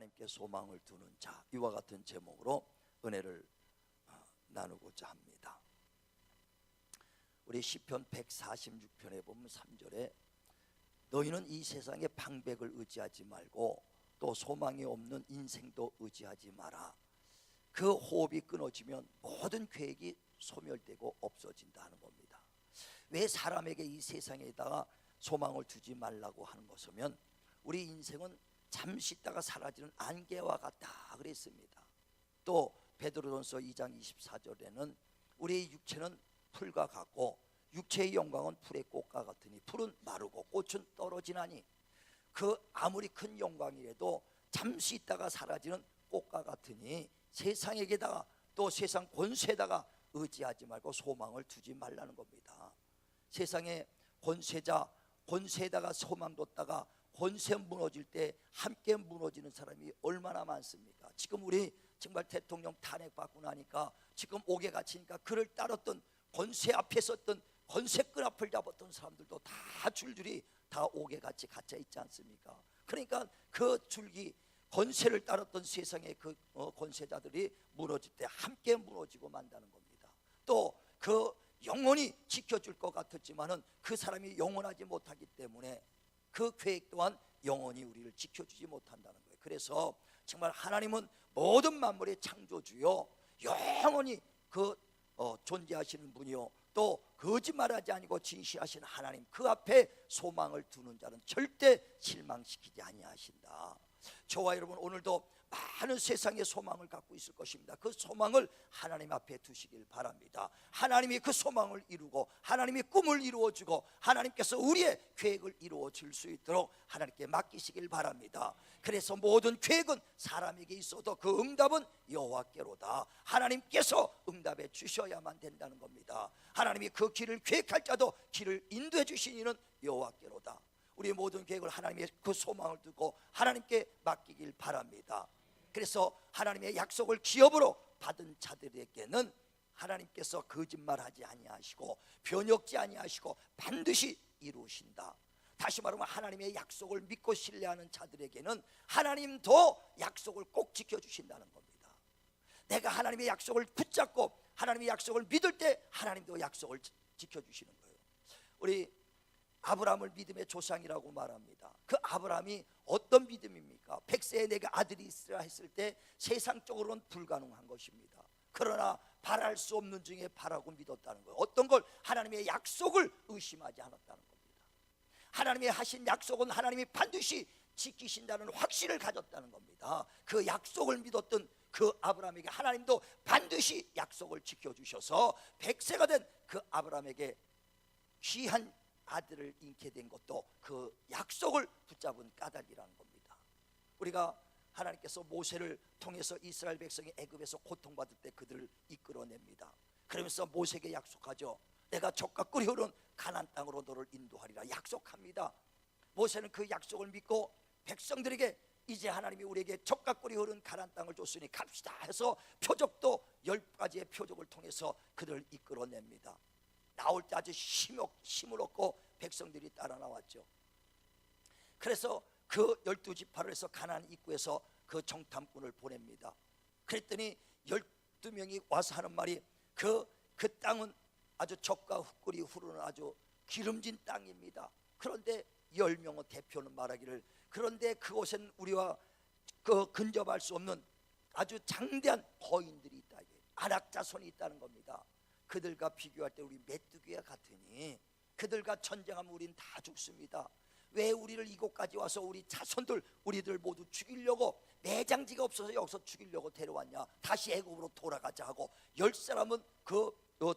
하나님께 소망을 두는 자, 이와 같은 제목으로 은혜를 나누고자 합니다. 우리 시편 146편에 보면 3절에 너희는 이 세상의 방백을 의지하지 말고 또 소망이 없는 인생도 의지하지 마라. 그 호흡이 끊어지면 모든 계획이 소멸되고 없어진다 하는 겁니다. 왜 사람에게 이 세상에다가 소망을 두지 말라고 하는 것이면 우리 인생은 잠시 있다가 사라지는 안개와 같다 그랬습니다. 또 베드로전서 2장 24절에는 우리의 육체는 풀과 같고 육체의 영광은 풀의 꽃과 같으니 풀은 마르고 꽃은 떨어지나니 그 아무리 큰 영광이라도 잠시 있다가 사라지는 꽃과 같으니 세상에게다가 또 세상 권세에다가 의지하지 말고 소망을 두지 말라는 겁니다. 세상의 권세에다가 소망 뒀다가 권세 무너질 때 함께 무너지는 사람이 얼마나 많습니까? 지금 우리 정말 대통령 탄핵받고 나니까 지금 옥에 갇히니까 그를 따랐던 권세 앞에 섰던 권세끈 앞을 잡았던 사람들도 다 줄줄이 다 옥에 같이 갇혀 있지 않습니까? 그러니까 그 줄기 권세를 따랐던 세상의 그 권세자들이 무너질 때 함께 무너지고 만다는 겁니다. 또 그 영원히 지켜줄 것 같았지만은 그 사람이 영원하지 못하기 때문에 그 계획 또한 영원히 우리를 지켜주지 못한다는 거예요. 그래서 정말 하나님은 모든 만물의 창조주요 영원히 존재하시는 분이요 또 거짓말하지 아니고 진실하신 하나님, 그 앞에 소망을 두는 자는 절대 실망시키지 아니하신다. 저와 여러분 오늘도 많은 세상의 소망을 갖고 있을 것입니다. 그 소망을 하나님 앞에 두시길 바랍니다. 하나님이 그 소망을 이루고 하나님이 꿈을 이루어주고 하나님께서 우리의 계획을 이루어줄 수 있도록 하나님께 맡기시길 바랍니다. 그래서 모든 계획은 사람에게 있어도 그 응답은 여호와께로다. 하나님께서 응답해 주셔야만 된다는 겁니다. 하나님이 그 길을 계획할 자도 길을 인도해 주신 이는 여호와께로다. 우리의 모든 계획을 하나님의 그 소망을 두고 하나님께 맡기길 바랍니다. 그래서 하나님의 약속을 기업으로 받은 자들에게는 하나님께서 거짓말하지 아니하시고 변혁지 아니하시고 반드시 이루신다. 다시 말하면 하나님의 약속을 믿고 신뢰하는 자들에게는 하나님도 약속을 꼭 지켜주신다는 겁니다. 내가 하나님의 약속을 붙잡고 하나님의 약속을 믿을 때 하나님도 약속을 지켜주시는 거예요. 우리 아브라함을 믿음의 조상이라고 말합니다. 그 아브라함이 어떤 믿음입니까? 100세에 내가 아들이 있으라 했을 때 세상적으로는 불가능한 것입니다. 그러나 바랄 수 없는 중에 바라고 믿었다는 거예요. 어떤 걸? 하나님의 약속을 의심하지 않았다는 겁니다. 하나님의 하신 약속은 하나님이 반드시 지키신다는 확신을 가졌다는 겁니다. 그 약속을 믿었던 그 아브라함에게 하나님도 반드시 약속을 지켜주셔서 100세가 된 그 아브라함에게 귀한 아들을 잃게 된 것도 그 약속을 붙잡은 까닭이라는 겁니다. 우리가 하나님께서 모세를 통해서 이스라엘 백성이 애굽에서 고통받을 때 그들을 이끌어냅니다. 그러면서 모세에게 약속하죠. 내가 젖과 꿀이 흐르는 가나안 땅으로 너를 인도하리라 약속합니다. 모세는 그 약속을 믿고 백성들에게 이제 하나님이 우리에게 젖과 꿀이 흐르는 가나안 땅을 줬으니 갑시다 해서 표적도 10가지의 표적을 통해서 그들을 이끌어냅니다. 나올 때 아주 힘을 얻고 백성들이 따라 나왔죠. 그래서 그 12지파를 해서 가나안 입구에서 그 정탐꾼을 보냅니다. 그랬더니 12명이 와서 하는 말이 그 땅은 아주 젖과 꿀이 흐르는 아주 기름진 땅입니다. 그런데 10명의 대표는 말하기를 그런데 그곳엔 우리와 근접할 수 없는 아주 장대한 거인들이 있다. 안악자손이 있다는 겁니다. 그들과 비교할 때 우리 메뚜기와 같으니 그들과 전쟁하면 우린 다 죽습니다. 왜 우리를 이곳까지 와서 우리 자손들 우리들 모두 죽이려고 매장지가 없어서 여기서 죽이려고 데려왔냐. 다시 애굽으로 돌아가자 하고 10사람은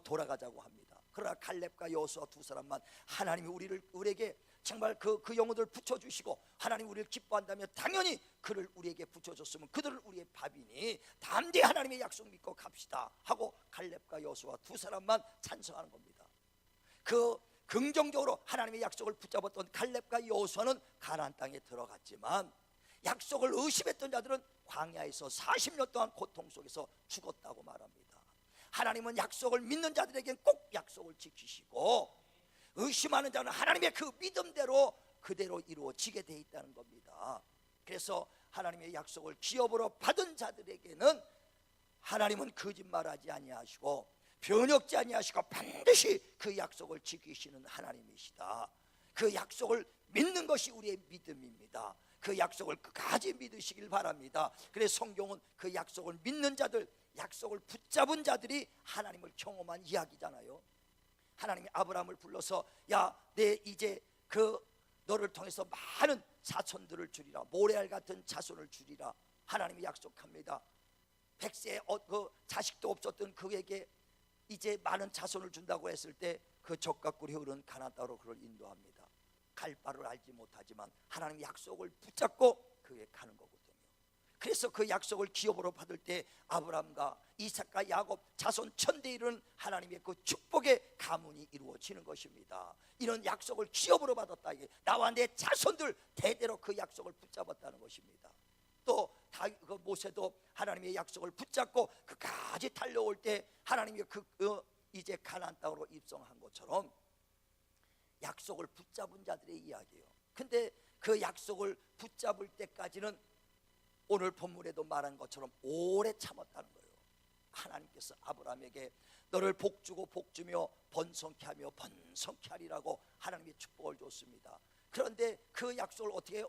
돌아가자고 합니다. 그러나 칼렙과 여호수아 두 사람만 하나님이 우리에게 정말 그 영혼을 붙여주시고 하나님 우리를 기뻐한다면 당연히 그를 우리에게 붙여줬으면 그들은 우리의 밥이니 담대히 하나님의 약속 믿고 갑시다 하고 칼렙과 여호수아 두 사람만 찬성하는 겁니다. 그 긍정적으로 하나님의 약속을 붙잡았던 칼렙과 여호수아는 가나안 땅에 들어갔지만 약속을 의심했던 자들은 광야에서 40년 동안 고통 속에서 죽었다고 말합니다. 하나님은 약속을 믿는 자들에게는 꼭 약속을 지키시고 의심하는 자는 하나님의 그 믿음대로 그대로 이루어지게 돼 있다는 겁니다. 그래서 하나님의 약속을 기업으로 받은 자들에게는 하나님은 거짓말하지 아니하시고 변혁지 아니하시고 반드시 그 약속을 지키시는 하나님이시다. 그 약속을 믿는 것이 우리의 믿음입니다. 그 약속을 끝까지 믿으시길 바랍니다. 그래서 성경은 그 약속을 믿는 자들, 약속을 붙잡은 자들이 하나님을 경험한 이야기잖아요. 하나님이 아브라함을 불러서 야, 내 이제 그 너를 통해서 많은 자손들을 주리라, 모래알 같은 자손을 주리라 하나님이 약속합니다. 100세 그 자식도 없었던 그에게 이제 많은 자손을 준다고 했을 때 그 적과 꿀이 흐르는 가나안 땅으로 그를 인도합니다. 갈 바를 알지 못하지만 하나님 약속을 붙잡고 그에 가는 거거든요. 그래서 그 약속을 기업으로 받을 때 아브라함과 이삭과 야곱 자손 천대에 이르는 하나님의 그 축복의 가문이 이루어지는 것입니다. 이런 약속을 기업으로 받았다. 나와 내 자손들 대대로 그 약속을 붙잡았다는 것입니다. 또 그 모세도 하나님의 약속을 붙잡고 그까지 달려올 때 하나님이 이제 가나안 땅으로 입성한 것처럼 약속을 붙잡은 자들의 이야기예요. 근데 그 약속을 붙잡을 때까지는 오늘 본문에도 말한 것처럼 오래 참았다는 거예요. 하나님께서 아브라함에게 너를 복주고 복주며 번성케 하며 번성케 하리라고 하나님의 축복을 줬습니다. 그런데 그 약속을 어떻게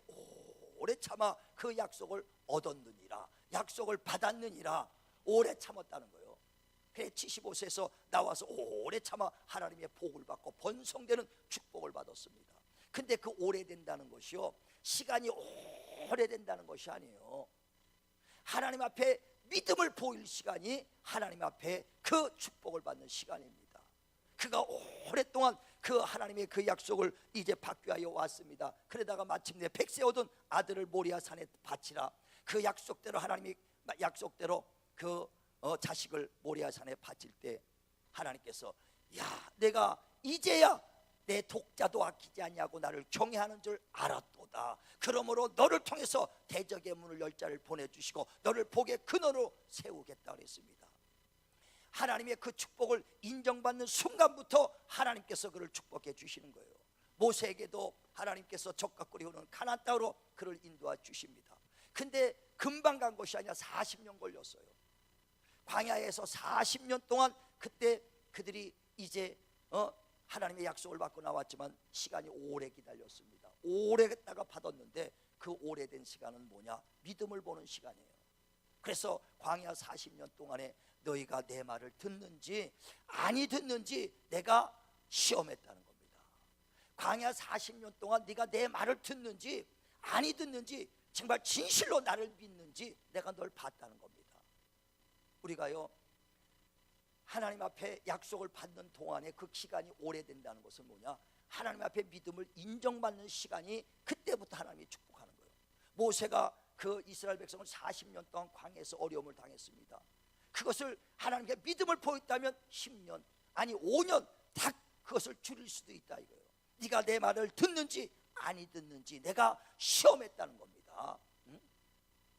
오래 참아 그 약속을 얻었느니라, 약속을 받았느니라, 오래 참았다는 거예요. 그래 75세에서 나와서 오래 참아 하나님의 복을 받고 번성되는 축복을 받았습니다. 근데 그 오래된다는 것이요, 시간이 오래된다는 것이 아니에요. 하나님 앞에 믿음을 보일 시간이 하나님 앞에 그 축복을 받는 시간입니다. 그가 오랫동안 그 하나님의 그 약속을 이제 받기 위하여 왔습니다. 그러다가 마침내 100세 얻은 아들을 모리아 산에 바치라, 그 약속대로 하나님이 약속대로 그 자식을 모리아 산에 바칠 때 하나님께서 야, 내가 이제야 내 독자도 아끼지 아니하고 나를 경외하는 줄 알았도다. 그러므로 너를 통해서 대적의 문을 열 자를 보내주시고 너를 복의 근원으로 세우겠다 그랬습니다. 하나님의 그 축복을 인정받는 순간부터 하나님께서 그를 축복해 주시는 거예요. 모세에게도 하나님께서 적과 꿀이 흐르는 가나안 땅으로 그를 인도해 주십니다. 근데 금방 간 것이 아니라 40년 걸렸어요. 광야에서 40년 동안 그때 그들이 이제 하나님의 약속을 받고 나왔지만 시간이 오래 기다렸습니다. 오래 있다가 받았는데 그 오래된 시간은 뭐냐? 믿음을 보는 시간이에요. 그래서 광야 40년 동안에 너희가 내 말을 듣는지 아니 듣는지 내가 시험했다는 겁니다. 광야 40년 동안 네가 내 말을 듣는지 아니 듣는지 정말 진실로 나를 믿는지 내가 널 봤다는 겁니다. 우리가요 하나님 앞에 약속을 받는 동안에 그 기간이 오래된다는 것은 뭐냐? 하나님 앞에 믿음을 인정받는 시간이 그때부터 하나님이 축복하는 거예요. 모세가 그 이스라엘 백성을 40년 동안 광야에서 어려움을 당했습니다. 그것을 하나님께 믿음을 보였다면 10년 아니 5년 다 그것을 줄일 수도 있다 이거예요. 네가 내 말을 듣는지 아니 듣는지 내가 시험했다는 겁니다.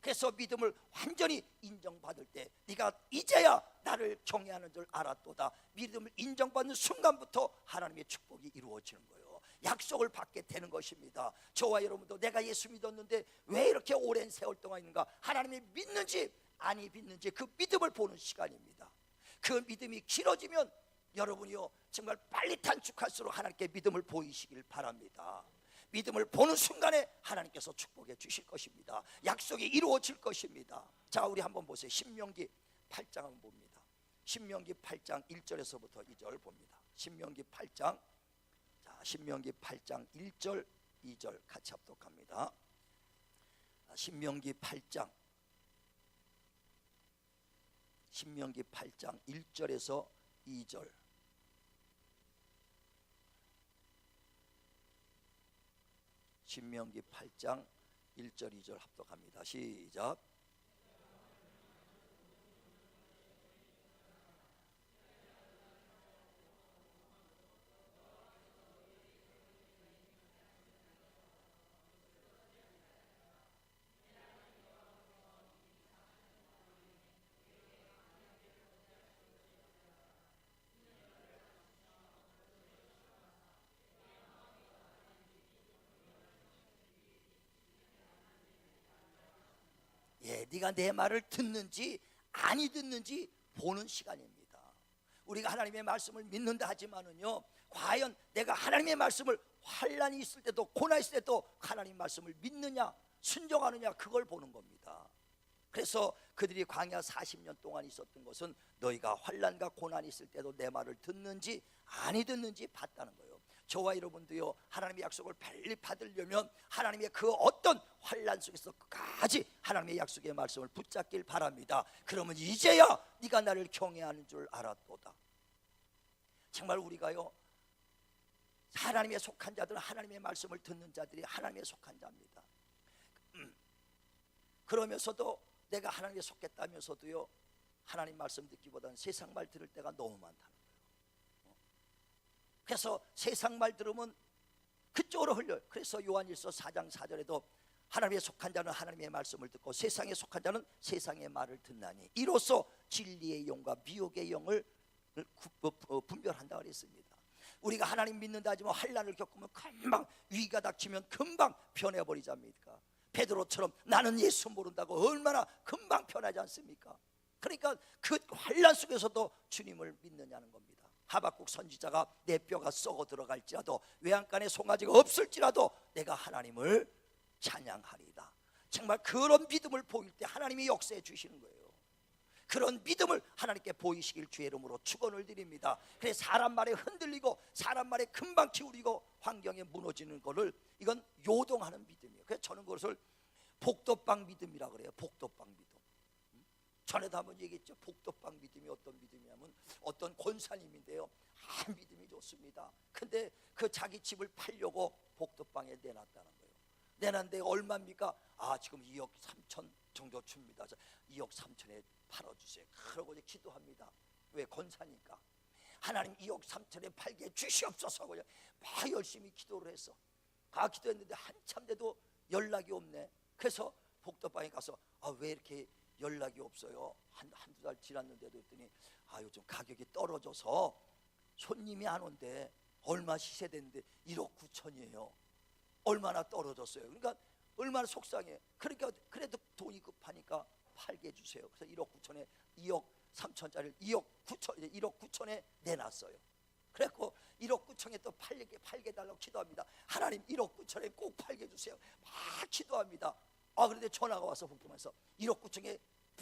그래서 믿음을 완전히 인정받을 때 네가 이제야 나를 경외하는 줄 알았도다. 믿음을 인정받는 순간부터 하나님의 축복이 이루어지는 거예요. 약속을 받게 되는 것입니다. 저와 여러분도 내가 예수 믿었는데 왜 이렇게 오랜 세월 동안 있는가? 하나님이 믿는지 아니 믿는지 그 믿음을 보는 시간입니다. 그 믿음이 길어지면 여러분이요 정말 빨리 단축할수록 하나님께 믿음을 보이시길 바랍니다. 믿음을 보는 순간에 하나님께서 축복해 주실 것입니다. 약속이 이루어질 것입니다. 자, 우리 한번 보세요. 신명기 8장 한번 봅니다. 신명기 8장 1절에서부터 2절 봅니다. 신명기 8장, 자, 신명기 8장 1절 2절 같이 합독합니다. 신명기 8장 1절에서 2절. 신명기 8장 1절 2절 합독합니다. 시작. 네가 내 말을 듣는지 아니 듣는지 보는 시간입니다. 우리가 하나님의 말씀을 믿는다 하지만은요, 과연 내가 하나님의 말씀을 환난이 있을 때도 고난이 있을 때도 하나님 말씀을 믿느냐 순종하느냐, 그걸 보는 겁니다. 그래서 그들이 광야 40년 동안 있었던 것은 너희가 환난과 고난이 있을 때도 내 말을 듣는지 아니 듣는지 봤다는 거예요. 저와 여러분도요, 하나님의 약속을 빨리 받으려면 하나님의 그 어떤 환난 속에서 끝까지 하나님의 약속의 말씀을 붙잡길 바랍니다. 그러면 이제야 네가 나를 경외하는 줄 알았도다. 정말 우리가요, 하나님의 속한 자들은 하나님의 말씀을 듣는 자들이 하나님의 속한 자입니다. 그러면서도 내가 하나님에 속했다면서도요, 하나님 말씀 듣기보다는 세상 말 들을 때가 너무 많다는 거예요. 그래서 세상 말 들으면 그쪽으로 흘려요. 그래서 요한일서 4장 4절에도 하나님에 속한 자는 하나님의 말씀을 듣고 세상에 속한 자는 세상의 말을 듣나니 이로써 진리의 영과 미혹의 영을 분별한다 그랬습니다. 우리가 하나님 믿는다 하지만 환난을 겪으면 금방, 위기가 닥치면 금방 변해버리지 않습니까? 베드로처럼 나는 예수 모른다고 얼마나 금방 변하지 않습니까? 그러니까 그 환난 속에서도 주님을 믿느냐는 겁니다. 하박국 선지자가 내 뼈가 썩어 들어갈지라도 외양간에 송아지가 없을지라도 내가 하나님을 찬양하리다. 정말 그런 믿음을 보일 때 하나님이 역사해 주시는 거예요. 그런 믿음을 하나님께 보이시길 주의 이름으로 축원을 드립니다. 그래서 사람 말에 흔들리고 사람 말에 금방 기울이고 환경에 무너지는 것을, 이건 요동하는 믿음이에요. 그래서 저는 그것을 복도방 믿음이라고 그래요. 복도방 믿음. 전에도 한번 얘기했죠. 복도방 믿음이 어떤 믿음이냐면 어떤 권사님인데요, 믿음이 좋습니다. 근데 그 자기 집을 팔려고 복도방에 내놨다는 거예요. 내놨는데 얼마입니까? 지금 2억 3천 정도 줍니다. 2억 3천에 팔아주세요. 그러고 이제 기도합니다. 왜? 권사니까. 하나님 2억 3천에 팔게 주시옵소서. 그냥 막 열심히 기도를 했어. 기도했는데 한참 돼도 연락이 없네. 그래서 복도방에 가서 왜 이렇게 연락이 없어요? 한두 달 지났는데도 했더니 요즘 가격이 떨어져서 손님이 안 온대. 얼마 시세됐는데 1억 9천이에요. 얼마나 떨어졌어요. 그러니까 얼마나 속상해. 그러니까 그래도 돈이 급하니까 팔게 해주세요. 그래서 1억 9천에 2억 3천짜리를 2억 9천에 내놨어요. 그래갖고 1억 9천에 또 팔게 달라고 기도합니다. 하나님 1억 9천에 꼭 팔게 해주세요. 막 기도합니다. 그런데 전화가 와서 복도에서 1억 9천에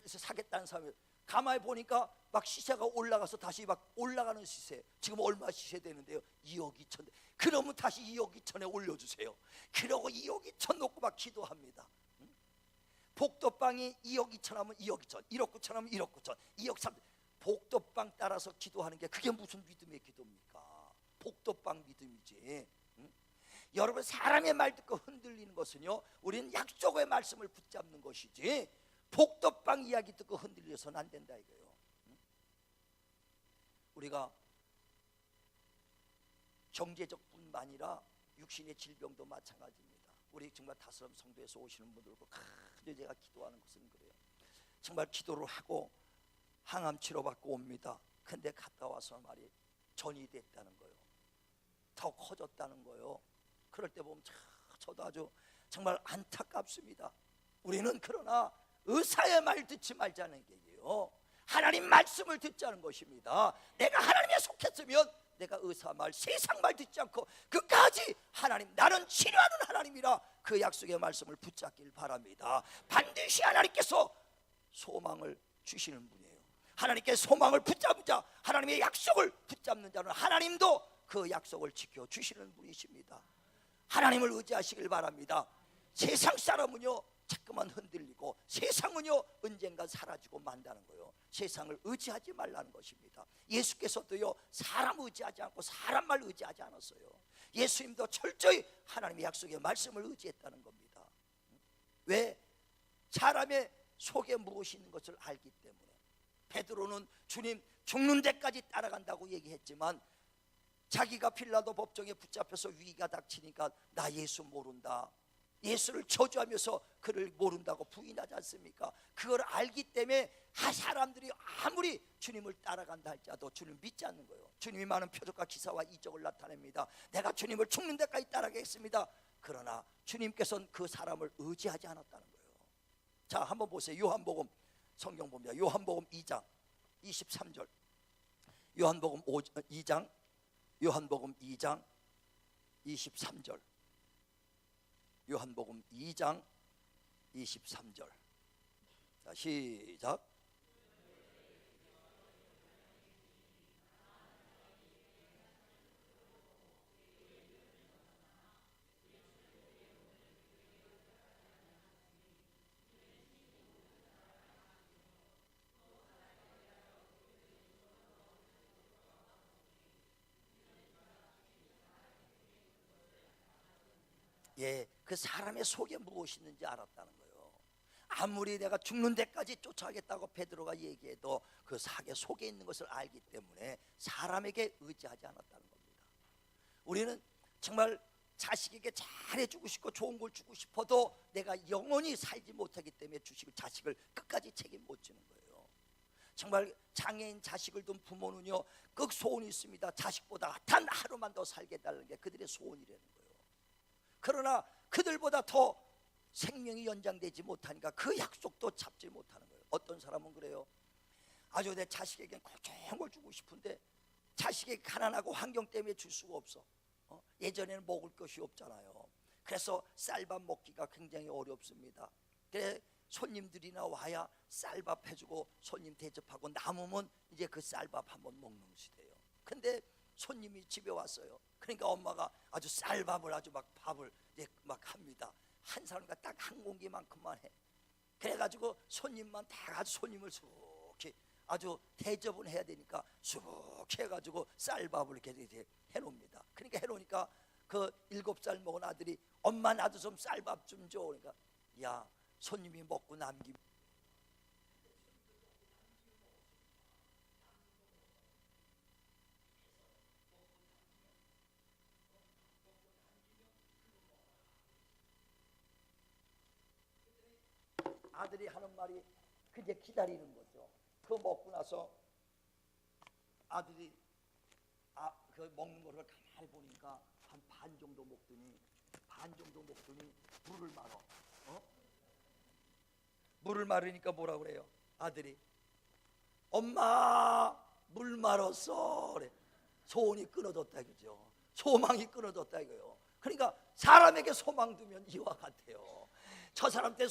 사겠다는 사람이, 가만히 보니까 막 시세가 올라가서 다시 막 올라가는 시세. 지금 얼마 시세 되는데요? 2억 2천. 그러면 다시 2억 2천에 올려주세요. 그러고 2억 2천 놓고 막 기도합니다. 복도방이 2억 2천 하면 2억 2천, 1억 9천 하면 1억 9천, 2억 3천. 복도방 따라서 기도하는 게 그게 무슨 믿음의 기도입니까? 복도방 믿음이지. 여러분, 사람의 말 듣고 흔들리는 것은요, 우리는 약속의 말씀을 붙잡는 것이지 복도방 이야기 듣고 흔들려서는 안 된다 이거예요. 우리가 경제적 뿐만 아니라 육신의 질병도 마찬가지입니다. 우리 정말 다스럼 성도에서 오시는 분들과 큰 제가 기도하는 것은 그래요. 정말 기도를 하고 항암 치료받고 옵니다. 근데 갔다 와서 말이 전이 됐다는 거예요. 더 커졌다는 거예요. 그럴 때 보면 저도 아주 정말 안타깝습니다. 우리는 그러나 의사의 말 듣지 말자는 얘기예요. 하나님 말씀을 듣자는 것입니다. 내가 하나님에 속했으면 내가 의사 말, 세상 말 듣지 않고 끝까지 하나님, 나는 치료하는 하나님이라 그 약속의 말씀을 붙잡길 바랍니다. 반드시 하나님께서 소망을 주시는 분이에요. 하나님께 소망을 붙잡는 자, 하나님의 약속을 붙잡는 자는 하나님도 그 약속을 지켜주시는 분이십니다. 하나님을 의지하시길 바랍니다. 세상 사람은요 자꾸만 흔들리고, 세상은요 언젠가 사라지고 만다는 거예요. 세상을 의지하지 말라는 것입니다. 예수께서도요 사람 의지하지 않고 사람 말 의지하지 않았어요. 예수님도 철저히 하나님의 약속의 말씀을 의지했다는 겁니다. 왜? 사람의 속에 무엇이 있는 것을 알기 때문에. 베드로는 주님 죽는 데까지 따라간다고 얘기했지만 자기가 빌라도 법정에 붙잡혀서 위기가 닥치니까 나 예수 모른다, 예수를 저주하면서 그를 모른다고 부인하지 않습니까? 그걸 알기 때문에 사람들이 아무리 주님을 따라간다 할지라도 주님을 믿지 않는 거예요. 주님이 많은 표적과 기사와 이적을 나타냅니다. 내가 주님을 죽는 데까지 따라가겠습니다. 그러나 주님께서는 그 사람을 의지하지 않았다는 거예요. 자, 한번 보세요. 요한복음 성경 봅니다. 요한복음 2장 23절. 요한복음 2장 요한복음 2장 23절. 요한복음 2장 23절. 자, 시작. 예, 그 사람의 속에 무엇이 있는지 알았다는 거예요. 아무리 내가 죽는 데까지 쫓아가겠다고 베드로가 얘기해도 그 사계 속에 있는 것을 알기 때문에 사람에게 의지하지 않았다는 겁니다. 우리는 정말 자식에게 잘해주고 싶고 좋은 걸 주고 싶어도 내가 영원히 살지 못하기 때문에 자식을 끝까지 책임 못 지는 거예요. 정말 장애인 자식을 둔 부모는요, 그 소원이 있습니다. 자식보다 단 하루만 더 살게 해달라는 게 그들의 소원이라는 거예요. 그러나 그들보다 더 생명이 연장되지 못하니까 그 약속도 잡지 못하는 거예요. 어떤 사람은 그래요. 아주 내 자식에게 고소한 걸 주고 싶은데 자식에게 가난하고 환경 때문에 줄 수가 없어. 예전에는 먹을 것이 없잖아요. 그래서 쌀밥 먹기가 굉장히 어렵습니다. 그래 손님들이나 와야 쌀밥 해주고 손님 대접하고 남으면 이제 그 쌀밥 한번 먹는 시대예요. 근데 손님이 집에 왔어요. 그러니까 엄마가 아주 쌀밥을 아주 막 밥을 막 합니다. 한 사람과 딱 한 공기만큼만 해. 그래가지고 손님만 다 가지고 손님을 수룩히 아주 대접은 해야 되니까 수룩히 해가지고 쌀밥을 이렇게 해놓습니다. 그러니까 해놓으니까 그 7살 먹은 아들이 엄마 나도 좀 쌀밥 좀 줘. 그러니까 야, 손님이 먹고 남기면 아들이 하는 말이 그게 기다리는 거죠. 그 먹고 나서 아들이 그 먹는 거를 가만히 보니까 한 반 정도 먹더니 물을 말어. 물을 마르니까 뭐라 그래요? 아들이 엄마 물 말았어. 그래. 소원이 끊어졌다 이거죠. 소망이 끊어졌다 이거예요. 그러니까 사람에게 소망 두면 이와 같아요. 저 사람한테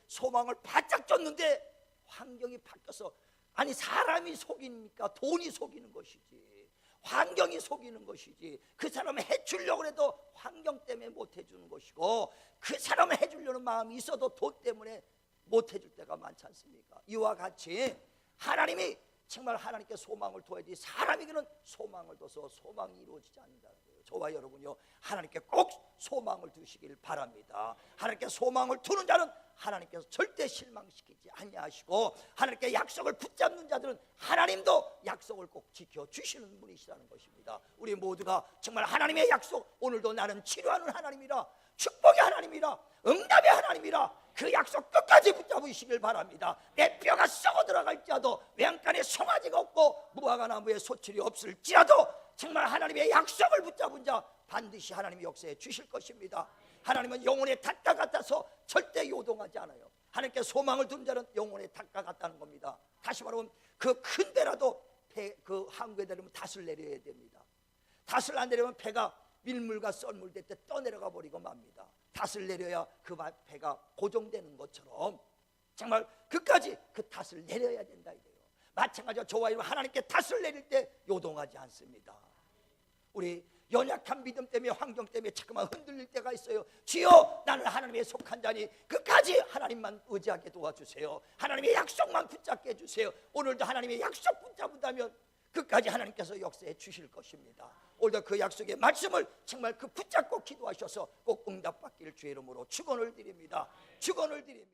소망을 바짝 줬는데 환경이 바뀌어서, 아니 사람이 속이니까 돈이 속이는 것이지 환경이 속이는 것이지, 그 사람을 해주려고 해도 환경 때문에 못 해주는 것이고, 그 사람을 해주려는 마음이 있어도 돈 때문에 못 해줄 때가 많지 않습니까? 이와 같이 하나님이 정말 하나님께 소망을 둬야지 사람에게는 소망을 둬서 소망이 이루어지지 않는다는 거예요. 저와 여러분요, 하나님께 꼭 소망을 두시길 바랍니다. 하나님께 소망을 두는 자는 하나님께서 절대 실망시키지 아니하시고, 하나님께 약속을 붙잡는 자들은 하나님도 약속을 꼭 지켜주시는 분이시라는 것입니다. 우리 모두가 정말 하나님의 약속, 오늘도 나는 치료하는 하나님이라, 축복의 하나님이라, 응답의 하나님이라, 그 약속 끝까지 붙잡으시길 바랍니다. 내 뼈가 썩어 들어갈지라도, 외양간에 송아지가 없고 무화과 나무에 소출이 없을지라도 정말 하나님의 약속을 붙잡은 자 반드시 하나님이 역사해 주실 것입니다. 하나님은 영혼의 닷과 같아서 절대 요동하지 않아요. 하나님께 소망을 둔 자는 영혼의 닷과 같다는 겁니다. 다시 말하면 그 큰 배라도 그 항구에 내리면 닷을 내려야 됩니다. 닷을 안 내려면 배가 밀물과 썰물 될 때 떠내려가 버리고 맙니다. 닷을 내려야 그 배가 고정되는 것처럼 정말 끝까지 그 닷을 내려야 된다 이거예요. 마찬가지로 저와 여러분 하나님께 닷을 내릴 때 요동하지 않습니다. 우리 연약한 믿음 때문에 환경 때문에 자꾸만 흔들릴 때가 있어요. 주여 나는 하나님의 속한 자니 끝까지 하나님만 의지하게 도와주세요. 하나님의 약속만 붙잡게 해주세요. 오늘도 하나님의 약속 붙잡는다면 끝까지 하나님께서 역사해 주실 것입니다. 오늘도 그 약속의 말씀을 정말 그 붙잡고 기도하셔서 꼭 응답받기를 주의 이름으로 축원을 드립니다. 축원을 드립니다.